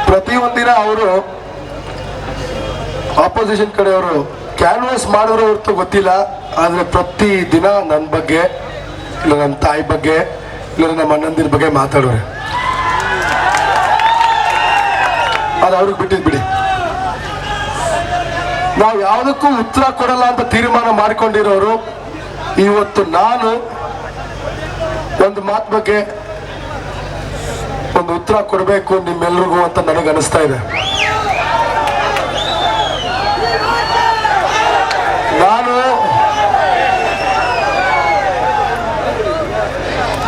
ಪ್ರತಿಯೊಂದಿನ ಅವರು ಆಪೋಸಿಷನ್ ಕಡೆಯವರು ಕ್ಯಾನ್ವಾಸ್ ಮಾಡಿದ್ರು ಹೊರತು ಗೊತ್ತಿಲ್ಲ, ಆದರೆ ಪ್ರತಿ ದಿನ ನನ್ನ ಬಗ್ಗೆ ಇಲ್ಲ ನನ್ನ ತಾಯಿ ಬಗ್ಗೆ ಇಲ್ಲ ನಮ್ಮ ಅಣ್ಣಂದಿರ ಬಗ್ಗೆ ಮಾತಾಡೋರೆ. ಅದು ಅವ್ರಿಗೆ ಬಿಟ್ಟಿದ್ ಬಿಡಿ. ನಾವು ಯಾವುದಕ್ಕೂ ಉತ್ತರ ಕೊಡಲ್ಲ ಅಂತ ತೀರ್ಮಾನ ಮಾಡಿಕೊಂಡಿರೋರು ಇವತ್ತು ನಾನು ಒಂದು ಮಾತು ಬಗ್ಗೆ ಒಂದು ಉತ್ತರ ಕೊಡಬೇಕು ನಿಮ್ಮೆಲ್ರಿಗೂ ಅಂತ ನನಗೆ ಅನಿಸ್ತಾ ಇದೆ.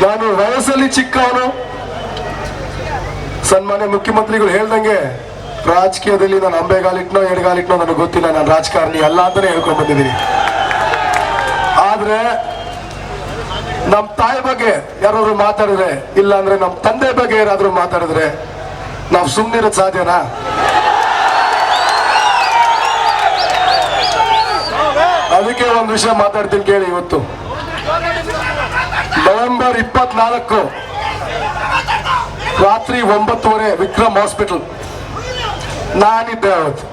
ನಾನು ವಯಸ್ಸಲ್ಲಿ ಚಿಕ್ಕವನು. ಸನ್ಮಾನ್ಯ ಮುಖ್ಯಮಂತ್ರಿಗಳು ಹೇಳ್ದಂಗೆ ರಾಜಕೀಯದಲ್ಲಿ ನಾನು ಅಂಬೆಗಾಲಿಟ್ನೋ ಎಡಗಾಲಿಟ್ನೋ ನನಗೆ ಗೊತ್ತಿಲ್ಲ, ನಾನು ರಾಜಕಾರಣಿ ಅಲ್ಲ ಅಂತಾನೆ ಹೇಳ್ಕೊಂಡ್ ಬಂದಿದ್ದೀನಿ. ಆದ್ರೆ ನಮ್ಮ ತಾಯಿ ಬಗ್ಗೆ ಯಾರಾದ್ರು ಮಾತಾಡಿದ್ರೆ, ಇಲ್ಲ ಅಂದ್ರೆ ನಮ್ಮ ತಂದೆ ಬಗ್ಗೆ ಯಾರಾದ್ರೂ ಮಾತಾಡಿದ್ರೆ ನಾವು ಸುಮ್ಮನಿರೋದು ಸಾಧ್ಯನಾ? ಅದಕ್ಕೆ ಒಂದು ವಿಷಯ ಮಾತಾಡ್ತೀನಿ ಕೇಳಿ. ಇವತ್ತು ನವೆಂಬರ್ 24 ರಾತ್ರಿ 9:30 ವಿಕ್ರಮ್ ಹಾಸ್ಪಿಟಲ್ ನಾನಿದ್ದೆ. ಅವತ್ತು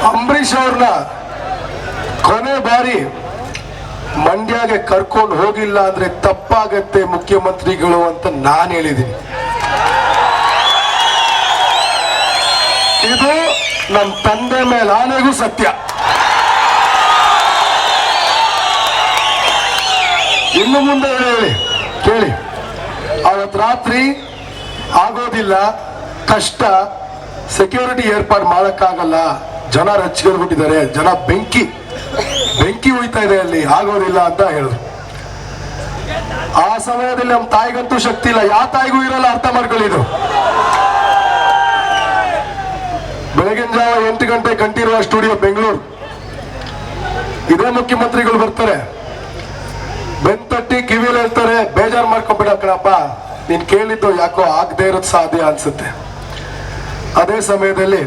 ಅಂಬರೀಷ್ ಅವ್ರನ್ನ ಕೊನೆ ಬಾರಿ ಮಂಡ್ಯಗೆ ಕರ್ಕೊಂಡು ಹೋಗಿಲ್ಲ ಅಂದ್ರೆ ತಪ್ಪಾಗತ್ತೆ ಮುಖ್ಯಮಂತ್ರಿಗಳು ಅಂತ ನಾನು ಹೇಳಿದ್ದೀನಿ. ಇದು ನಮ್ಮ ತಂದೆ ಮೇಲೆ ಆನೆಗೂ ಸತ್ಯ. ಇನ್ನು ಮುಂದೆ ಹೇಳಿ ಕೇಳಿ. ಅವತ್ತು ರಾತ್ರಿ ಆಗೋದಿಲ್ಲ, ಕಷ್ಟ, ಸೆಕ್ಯೂರಿಟಿ ಏರ್ಪಾಡು ಮಾಡಕ್ಕಾಗಲ್ಲ, ಜನ ರಚ್ಚಿಗೆಲ್ಬಿಟ್ಟಿದ್ದಾರೆ, ಜನ ಬೆಂಕಿ ಉಯ್ತಾ ಇದೆ, ಅಲ್ಲಿ ಆಗೋದಿಲ್ಲ ಅಂತ ಹೇಳಿದ್ರು. ಆ ಸಮಯದಲ್ಲಿ ನಮ್ಮ ತಾಯಿಗಂತೂ ಶಕ್ತಿ ಇಲ್ಲ, ಯಾವ ತಾಯಿಗೂ ಇರಲ್ಲ, ಅರ್ಥ ಮಾಡ್ಕೊಳ್ಳಿದ್ರು. ಬೆಳಗಿನ ಜಾವ 8 ಗಂಟೆ ಕಂಠೀರವ ಸ್ಟುಡಿಯೋ ಬೆಂಗಳೂರು. ಇದೇ ಮುಖ್ಯಮಂತ್ರಿಗಳು ಬರ್ತಾರೆ, ಬೆಂತಟ್ಟಿ ಕಿವಿಯಲ್ಲಿ ಹೇಳ್ತಾರೆ, ಬೇಜಾರು ಮಾಡ್ಕೊಂಡ್ಬಿಡ ಕಣಪ್ಪ, ನೀನ್ ಕೇಳಿದ್ದು ಯಾಕೋ ಆಗದೆ ಇರೋದು ಸಾಧ್ಯ ಅನ್ಸುತ್ತೆ. ಅದೇ ಸಮಯದಲ್ಲಿ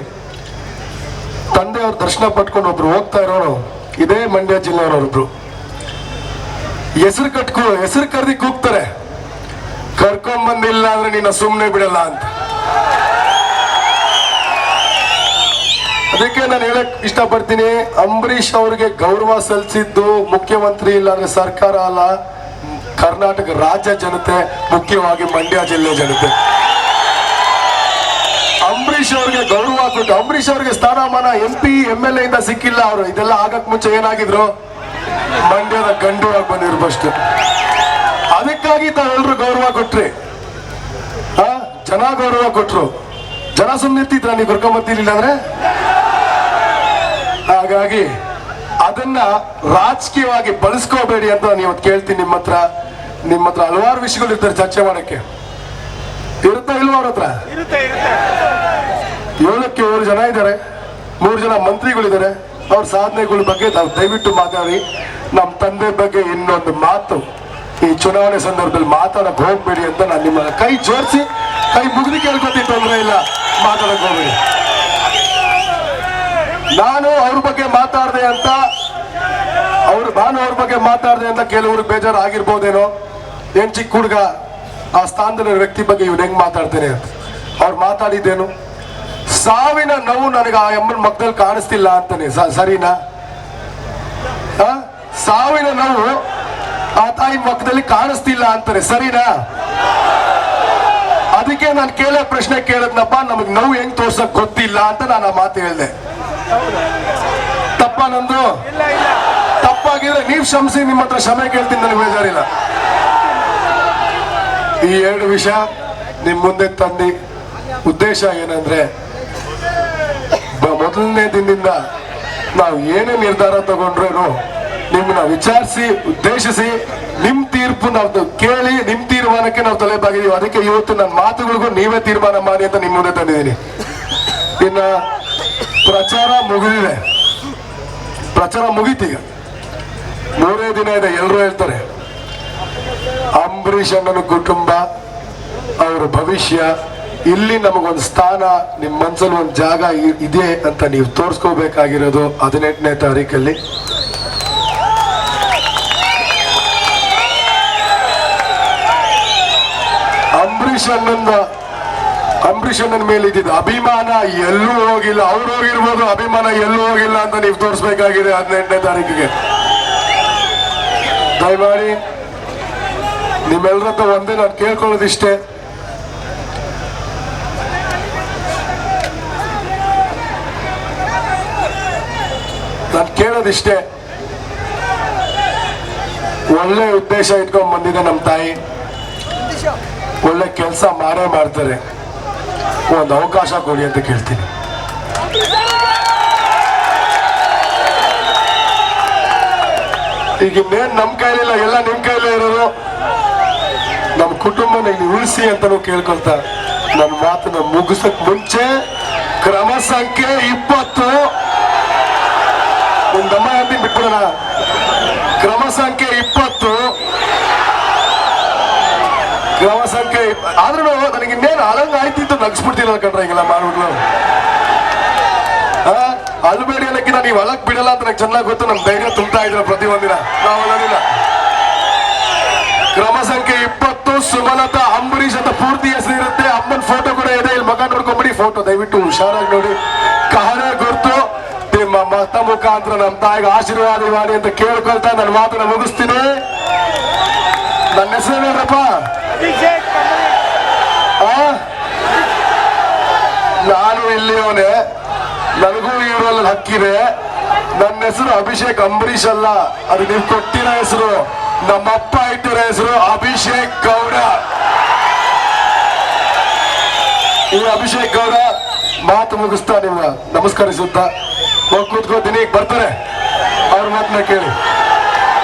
ತಂದೆಯವ್ರ ದರ್ಶನ ಪಟ್ಕೊಂಡು ಒಬ್ರು ಹೋಗ್ತಾ ಇರೋರು ಇದೇ ಮಂಡ್ಯ ಜಿಲ್ಲೆಯವರೊಬ್ರು ಹೆಸರು ಕರೆದಿ ಕೂಗ್ತಾರೆ, ಕರ್ಕೊಂಡ್ ಬಂದಿಲ್ಲ ಅಂದ್ರೆ ನಿನ್ನ ಸುಮ್ಮನೆ ಬಿಡಲ್ಲ ಅಂತ. ಅದಕ್ಕೆ ನಾನು ಹೇಳಕ್ ಇಷ್ಟಪಡ್ತೀನಿ, ಅಂಬರೀಷ್ ಅವರಿಗೆ ಗೌರವ ಸಲ್ಲಿಸಿದ್ದು ಮುಖ್ಯಮಂತ್ರಿ ಇಲ್ಲ ಅಂದ್ರೆ ಸರ್ಕಾರ ಅಲ್ಲ, ಕರ್ನಾಟಕ ರಾಜ್ಯ ಜನತೆ, ಮುಖ್ಯವಾಗಿ ಮಂಡ್ಯ ಜಿಲ್ಲೆ ಜನತೆ. ಅಂಬರೀಷ್ ಅವರಿಗೆ ಗೌರವ ಕೊಟ್ಟು, ಅಂಬರೀಷ್ ಅವರಿಗೆ ಸ್ಥಾನಮಾನ MP MLA ಇಂದ ಸಿಕ್ಕಿಲ್ಲ. ಅವರು ಇದೆಲ್ಲ ಆಗಕ್ ಮುಂಚೆ ಏನಾಗಿದ್ರು, ಮಂಡ್ಯದ ಗಂಡು ಆಗಿ ಬಂದಿರ್ಬಷ್ಟು. ಅದಕ್ಕಾಗಿ ತಾವೆಲ್ಲರೂ ಗೌರವ ಕೊಟ್ರಿ, ಜನ ಗೌರವ ಕೊಟ್ರು. ಜನ ಸುಮ್ಮನಿರ್ತಿದ್ರ ನೀವು ಕರ್ಕೊಂಬರ್ತಿರ್ಲಿಲ್ಲ ಅಂದ್ರೆ. ಹಾಗಾಗಿ ಅದನ್ನ ರಾಜಕೀಯವಾಗಿ ಬಳಸ್ಕೋಬೇಡಿ ಅಂತ ನಾನು ಇವತ್ತು ಕೇಳ್ತೀನಿ. ನಿಮ್ಮ ಹತ್ರ ಹಲವಾರು ವಿಷಯಗಳು ಇರ್ತಾರೆ ಚರ್ಚೆ ಮಾಡಕ್ಕೆ. ಇರುತ್ತಾ ಇಲ್ವಾ? ಅವ್ರ ಹತ್ರ 7ಕ್ಕೆ 7 ಜನ ಇದ್ದಾರೆ, 3 ಜನ ಮಂತ್ರಿಗಳಿದ್ದಾರೆ. ಅವ್ರ ಸಾಧನೆಗಳ ಬಗ್ಗೆ ನಾವು ದಯವಿಟ್ಟು ಮಾತಾಡಿ. ನಮ್ಮ ತಂದೆ ಬಗ್ಗೆ ಇನ್ನೊಂದು ಮಾತು ಈ ಚುನಾವಣೆ ಸಂದರ್ಭದಲ್ಲಿ ಮಾತಾಡಕ್ ಹೋಗ್ಬೇಡಿ ಅಂತ ನಾನು ನಿಮ್ಮ ಕೈ ಜೋಡಿಸಿ ಕೈ ಮುಗಿದು ಕೇಳ್ಕೊತೀನಿ. ತೊಂದರೆ ಇಲ್ಲ, ಮಾತಾಡಕ್ ಹೋಗ್ಬೇಡಿ. ನಾನು ಅವ್ರ ಬಗ್ಗೆ ಮಾತಾಡ್ದೆ ಅಂತ ಕೆಲವರು ಬೇಜಾರು ಆಗಿರ್ಬೋದೇನೋ. ಏನ್ ಚಿಕ್ಕ ಹುಡುಗ, ಆ ಸ್ಥಾನದಲ್ಲಿ ವ್ಯಕ್ತಿ ಬಗ್ಗೆ ಇವ್ನು ಹೆಂಗ್ ಮಾತಾಡ್ತೇನೆ ಅಂತ. ಅವ್ರು ಮಾತಾಡಿದ್ದೇನು, ಸಾವಿನ ನೋವು ನನಗೆ ಆ ಅಮ್ಮನ ಮಕ್ಕದಲ್ಲಿ ಕಾಣಿಸ್ತಿಲ್ಲ ಅಂತಾನೆ. ಸರಿನಾ? ಸಾವಿನ ನೋವು ಆ ತಾಯಿ ಮಕ್ಕದಲ್ಲಿ ಕಾಣಿಸ್ತಿಲ್ಲ ಅಂತಾರೆ, ಸರಿನಾ? ಅದಕ್ಕೆ ನಾನು ಪ್ರಶ್ನೆ ಕೇಳದ್ನಪ್ಪ, ನಮಗ್ ನೋವು ಹೆಂಗ್ ತೋರ್ಸಕ್ ಗೊತ್ತಿಲ್ಲ ಅಂತ ನಾನು ಆ ಮಾತು ಹೇಳ್ದೆ. ತಪ್ಪ ನಂದು? ತಪ್ಪಾಗಿದ್ರೆ ನೀವ್ ಕ್ಷಮಿಸಿ, ನಿಮ್ಮ ಹತ್ರ ಕ್ಷಮೆ ಕೇಳ್ತೀನಿ, ನನಗೆ ಬೇಜಾರಿಲ್ಲ. ಈ 2 ವಿಷಯ ನಿಮ್ ಮುಂದೆ ತಂದಿ ಉದ್ದೇಶ ಏನಂದ್ರೆ, ಮೊದಲನೇ ದಿನದಿಂದ ನಾವು ಏನೇ ನಿರ್ಧಾರ ತಗೊಂಡ್ರೇನು ನಿಮ್ಮನ್ನ ವಿಚಾರಿಸಿ ಉದ್ದೇಶಿಸಿ ನಿಮ್ ತೀರ್ಪು ನಾವು ಕೇಳಿ ನಿಮ್ ತೀರ್ಮಾನಕ್ಕೆ ನಾವು ತಲೆಬಾಗಿದೀವಿ. ಅದಕ್ಕೆ ಇವತ್ತು ನನ್ನ ಮಾತುಗಳಿಗೂ ನೀವೇ ತೀರ್ಮಾನ ಮಾಡಿ ಅಂತ ನಿಮ್ ಮುಂದೆ ತಂದಿದ್ದೀನಿ. ಇನ್ನ ಪ್ರಚಾರ ಮುಗಿದಿದೆ, ಪ್ರಚಾರ ಮುಗೀತೀಗ, 3ನೇ ದಿನ ಇದೆ. ಎಲ್ಲರೂ ಹೇಳ್ತಾರೆ ಅಂಬರೀಷ್ ಅಣ್ಣನ ಕುಟುಂಬ, ಅವರ ಭವಿಷ್ಯ, ಇಲ್ಲಿ ನಮಗೊಂದು ಸ್ಥಾನ, ನಿಮ್ಮ ಮನಸ್ಸಲ್ಲಿ ಒಂದು ಜಾಗ ಇದೆ ಅಂತ ನೀವು ತೋರಿಸ್ಕೋಬೇಕಾಗಿರೋದು 18ನೇ ತಾರೀಕಲ್ಲಿ. ಅಂಬರೀಷ್ ಅಣ್ಣನ ಮೇಲೆ ಇದ್ದಿದ್ದು ಅಭಿಮಾನ ಎಲ್ಲೂ ಹೋಗಿಲ್ಲ. ಅವ್ರು ಹೋಗಿರ್ಬೋದು, ಅಭಿಮಾನ ಎಲ್ಲೂ ಹೋಗಿಲ್ಲ ಅಂತ ನೀವು ತೋರಿಸ್ಬೇಕಾಗಿದೆ 18ನೇ ತಾರೀಕಿಗೆ. ದಯಮಾಡಿ ನಿಮ್ಮೆಲ್ಲರ ಹತ್ರ ಒಂದೇ ನಾನು ಕೇಳ್ಕೊಳ್ಳೋದಿಷ್ಟೇ, ನಾನು ಕೇಳೋದಿಷ್ಟೇ, ಒಳ್ಳೆ ಉದ್ದೇಶ ಇಟ್ಕೊಂಡ್ ಬಂದಿದೆ ನಮ್ಮ ತಾಯಿ, ಒಳ್ಳೆ ಕೆಲಸ ಮಾಡೇ ಮಾಡ್ತಾರೆ, ಒಂದು ಅವಕಾಶ ಕೊಡಿ ಅಂತ ಕೇಳ್ತೀನಿ. ಈಗ ಇನ್ನೇನ್ ನಮ್ ಕೈಲಿಲ್ಲ, ಎಲ್ಲ ನಿಮ್ ಕೈಲೇ ಇರೋದು. ನಮ್ಮ ಕುಟುಂಬನ ಇಲ್ಲಿ ಉಳಿಸಿ ಅಂತಾನು ಕೇಳ್ಕೊಳ್ತಾ ನನ್ನ ಮಾತನ್ನ ಮುಗಿಸಕ್ ಮುಂಚೆ ಕ್ರಮ ಸಂಖ್ಯೆ 20 ಒಂದು ದಮ್ಮ ಅಂತೀನಿ ಬಿಟ್ಬಿಡೋಣ. ಕ್ರಮ ಸಂಖ್ಯೆ 20 ಆದ್ರೂ ನನಗೆ ಇನ್ನೇನು ಅಲಂಗ ಆಯ್ತಿತ್ತು ನಗ್ಸ್ಬಿಡ್ತಿಲ್ಲ ಕಣ್ರ, ಹಿಂಗೆಲ್ಲ ಮಾಡ್ಬಿಡ್ಲು. ಅಲ್ಬೇಡಿ ಅನ್ನಕ್ಕಿಂತ ನೀವು ಅಲಕ್ ಬಿಡಲ್ಲ ಅಂತ ನಂಗೆ ಚೆನ್ನಾಗಿ ಗೊತ್ತು. ನಮ್ ಧೈರ್ಯ ತುಂಬ್ತಾ ಇದ್ರ ಪ್ರತಿ ಒಂದಿನ, ನಾವು ಅಲ್ಲೋದಿಲ್ಲ. ಕ್ರಮ ಸಂಖ್ಯೆ 20 ಸುಮಲತಾ ಅಂಬರೀಷ್ ಅಂತ ಪೂರ್ತಿ ಹೆಸರು ಇರುತ್ತೆ. ಅಮ್ಮನ ಫೋಟೋ ಕೂಡ ಇದೆ, ಇಲ್ಲಿ ಮಗ ನೋಡ್ಕೊಂಬಿಡಿ. ಫೋಟೋ ದಯವಿಟ್ಟು ಹುಷಾರಾಗಿ ನೋಡಿ. ಕಹಳೆ ಗುರ್ತು ನಿಮ್ಮ ಮತ ಮುಖಾಂತರ ನಮ್ಮ ತಾಯಿಗೆ ಆಶೀರ್ವಾದ ಮಾಡಿ ಅಂತ ಕೇಳ್ಕೊಳ್ತಾ ನನ್ನ ಮಾತನ್ನ ಮುಗಿಸ್ತೀನಿ. ನನ್ನ ಹೆಸರು ಏನಪ್ಪ? ನಾನು ಇಲ್ಲಿಯವನೇ, ನನಗೂ ಇವರಲ್ಲಿ ಹಕ್ಕಿದೆ. ನನ್ನ ಹೆಸರು ಅಭಿಷೇಕ್ ಅಂಬರೀಷ್ ಅಲ್ಲ, ಅದು ನೀವು ಕೊಟ್ಟಿರೋ ಹೆಸರು. ನಮ್ಮಪ್ಪ ಇಟ್ಟಿರೋ ಹೆಸರು ಅಭಿಷೇಕ್ ಗೌಡ. ಈ ಅಭಿಷೇಕ್ ಗೌಡ ಮಾತು ಮುಗಿಸ್ತಾ ನಿಮ್ಮ ನಮಸ್ಕರಿಸುತ್ತಾ ಹೋಗಿ ಕೂತ್ಕೋತೀನಿ. ಬರ್ತಾರೆ, ಅವ್ರ ಮಾತನ್ನ ಕೇಳಿ.